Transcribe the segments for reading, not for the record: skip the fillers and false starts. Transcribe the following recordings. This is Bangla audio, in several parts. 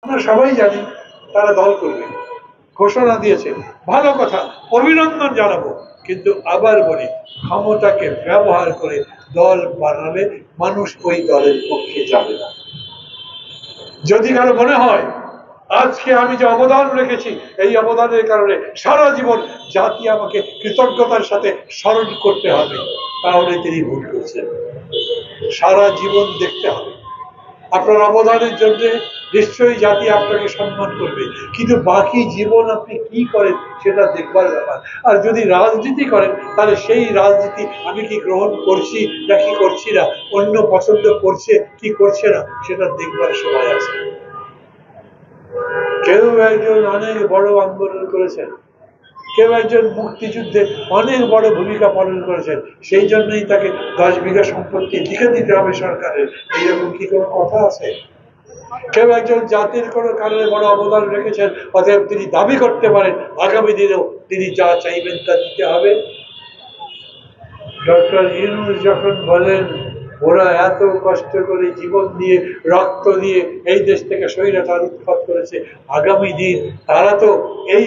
আমরা সবাই জানি তারা দল করবে, ঘোষণা দিয়েছে, ভালো কথা, অভিনন্দন জানাবো। কিন্তু আবার বলি, ক্ষমতাকে ব্যবহার করে দল বানালে মানুষ ওই দলের পক্ষে যাবে না। যদি কারো মনে হয় আজকে আমি যে অবদান রেখেছি, এই অবদানের কারণে সারা জীবন জাতি আমাকে কৃতজ্ঞতার সাথে স্মরণ করতে হবে, তাহলে তিনি ভুল করছেন। সারা জীবন দেখতে হবে আপনার অবদানের জন্য নিশ্চয়ই জাতি আপনাকে সম্মান করবে, কিন্তু বাকি জীবন আপনি কি করেন সেটা দেখবার ব্যাপার। আর যদি রাজনীতি করেন, তাহলে সেই রাজনীতি আমি কি গ্রহণ করছি না কি করছি না, অন্য পছন্দ করছে কি করছে না, সেটা দেখবার সময় আছে। কেউ একজন অনেক বড় আন্দোলন করেছেন, কেউ একজন মুক্তিযুদ্ধে অনেক বড় ভূমিকা পালন করেছেন, সেই জন্যই তাকে 10 বিঘা সম্পত্তি লিখে দিতে হবে সরকারের, এইরকম কি কোনো কথা আছে? কেউ একজন জাতির কোনো কারণে বড় অবদান রেখেছেন, অতএব তিনি দাবি করতে পারেন আগামী দিনেও তিনি যা চাইবেন তা দিতে হবে। ডক্টর ইউনূস যখন বলেন ওরা এত কষ্ট করে জীবন দিয়ে রক্ত দিয়ে এই দেশ থেকে স্বৈরাচার উৎখাত করেছে, আগামী দিন তারা তো এই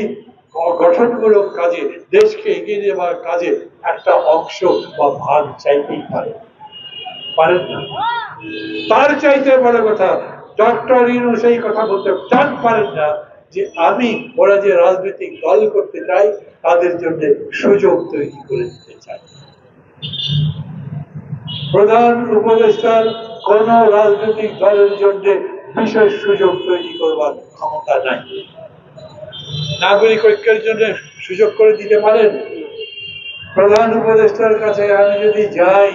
গঠনমূলক কাজে, দেশকে এগিয়ে নেওয়ার কাজে একটা অংশ বা ভাগ চাইতেই পারেন না। তার চাইতে বড় কথা, ডক্টর ইউনূস এই কথা বলতে চান পারেন না যে আমি ওরা যে রাজনৈতিক দল করতে চাই তাদের জন্য সুযোগ তৈরি করে দিতে চাই। প্রধান উপদেষ্টার কোন রাজনৈতিক দলের জন্য বিশেষ সুযোগ তৈরি করবার ক্ষমতা নাই। নাগরিক ঐক্যের জন্য সুযোগ করে দিতে পারেন। প্রধান উপদেষ্টার কাছে আমি যদি যাই,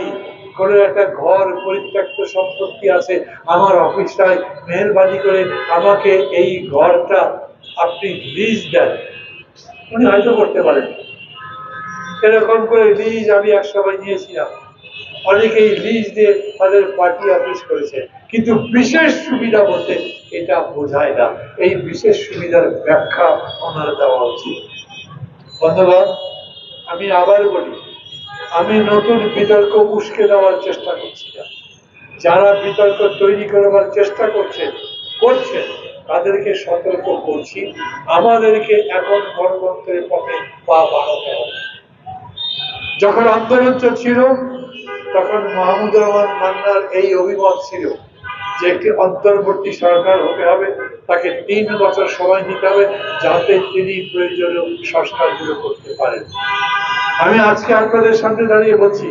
কোন একটা ঘর পরিত্যক্ত সম্পত্তি আছে, আমার অফিসটায় মেহরবানি করে আমাকে এই ঘরটা আপনি লিজ দেন, উনি হয়তো করতে পারেন। এরকম করে লিজ আমি এক সময় নিয়েছিলাম, অনেকেই লিজ দিয়ে তাদের পার্টি অফিস করেছে, কিন্তু বিশেষ সুবিধা বলতে এটা বোঝায় না। এই বিশেষ সুবিধার ব্যাখ্যা ওনার দেওয়া উচিত। ধন্যবাদ। আমি আবার বলি, আমি নতুন বিতর্ক উস্কে দেওয়ার চেষ্টা করছি না। যারা বিতর্ক তৈরি করবার চেষ্টা করছেন তাদেরকে সতর্ক করছি, আমাদেরকে এখন গণতন্ত্রের পথে পা বাড়াতে হবে। যখন আন্দোলন চলছিল তখন মাহমুদুর রহমান মান্নার এই অভিমত ছিল যে একটি অন্তর্বর্তী সরকার হতে হবে, তাকে 3 বছর সময় দিতে হবে যাতে তিনি প্রয়োজনীয় সংস্কারগুলো করতে পারেন। আমি আজকে আপনাদের সামনে দাঁড়িয়ে বলছি,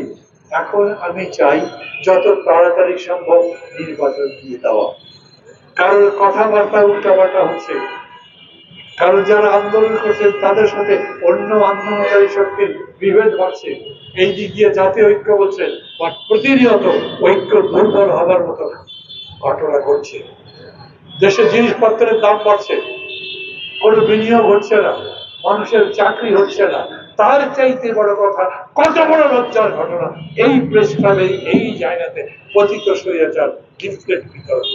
এখন আমি চাই যত তাড়াতাড়ি সম্ভব নির্বাচন দিয়ে দেওয়া। কারণ কথাবার্তা উল্টাপাল্টা হচ্ছে, কারণ যারা আন্দোলন করছেন তাদের সাথে অন্য আন্দোলনকারী শক্তির বিভেদ বাড়ছে। এই দিক দিয়ে জাতীয় ঐক্য বলছে, বাট প্রতিনিয়ত ঐক্য দুর্বল হবার মতো ঘটনা ঘটছে। দেশে জিনিসপত্রের দাম বাড়ছে, কোনো বিনিয়োগ হচ্ছে না, মানুষের চাকরি হচ্ছে না। তার চাইতে বড় কথা, কত বড় লজ্জার ঘটনা, এই প্রেস ক্লাবে এই জায়গাতে পতিত স্বৈরাচার লিফলেট বিতরণ।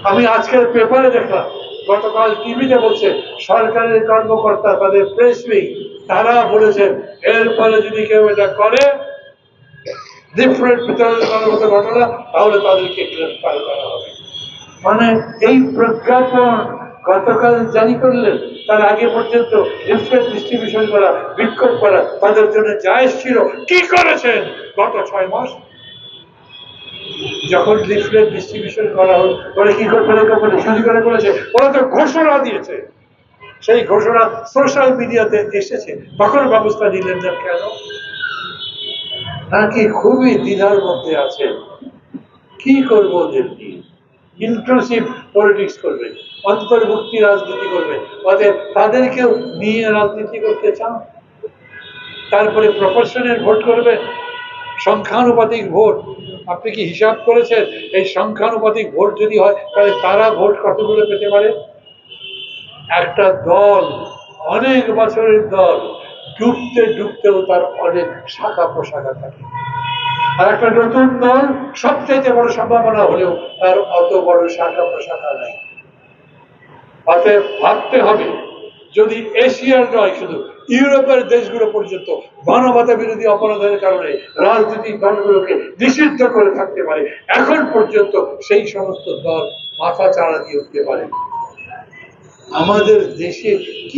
আমি আজকের পেপারে দেখলাম, গতকাল টিভিতে বলছে সরকারের কর্মকর্তা তাদের প্রেস উইং, তারা বলেছেন এরপরে যদি কেউ এটা করে লিফলেট বিতরণ করার মতো ঘটনা, তাহলে তাদেরকে গ্রেফতার করা হবে। মানে এই প্রজ্ঞাপন গতকাল জারি করলেন, তার আগে পর্যন্ত লিফলেট ডিস্ট্রিবিউশন করা, বিক্ষোভ করা তাদের জন্য জায়েজ ছিল। কি করেছেন গত 6 মাস? যখন লিফলেট ডিস্ট্রিবিউশন করা হল, ওরা কি করে শুরু করেছে, ওরা তো ঘোষণা দিয়েছে, সেই ঘোষণা সোশ্যাল মিডিয়াতে এসেছে, তখন ব্যবস্থা নিলেন না কেন? নাকি খুবই দ্বিধার মধ্যে আছে, কি করবো ওদের নিয়ে? ইনক্লুসিভ পলিটিক্স করবে, অন্তর্ভুক্তি রাজনীতি করবে, অতএব তাদেরকেও নিয়ে রাজনীতি করতে চান। তারপরে প্রপোর্শনের ভোট করবে, সংখ্যানুপাতিক ভোট। আপনি কি হিসাব করেছেন এই সংখ্যানুপাতিক ভোট যদি হয় তাহলে তারা ভোট কতগুলো পেতে পারে? একটা দল, অনেক বছরের দল, ডুবতে ডুবতেও তার অনেক শাখা প্রশাখা থাকে। আর একটা নতুন দল সবচেয়ে বড় সম্ভাবনা হলেও তার অত বড় শাখা প্রশাখা নাই। অতএব ভাবতে হবে, যদি এশিয়ার নয় শুধু ইউরোপের দেশগুলো পর্যন্ত মানবতা বিরোধী অপরাধের কারণে রাজনৈতিক দলগুলোকে নিষিদ্ধ করে থাকতে পারে, এখন পর্যন্ত সেই সমস্ত দল মাথা চাড়া দিয়ে উঠতে পারে। আমাদের দেশে কি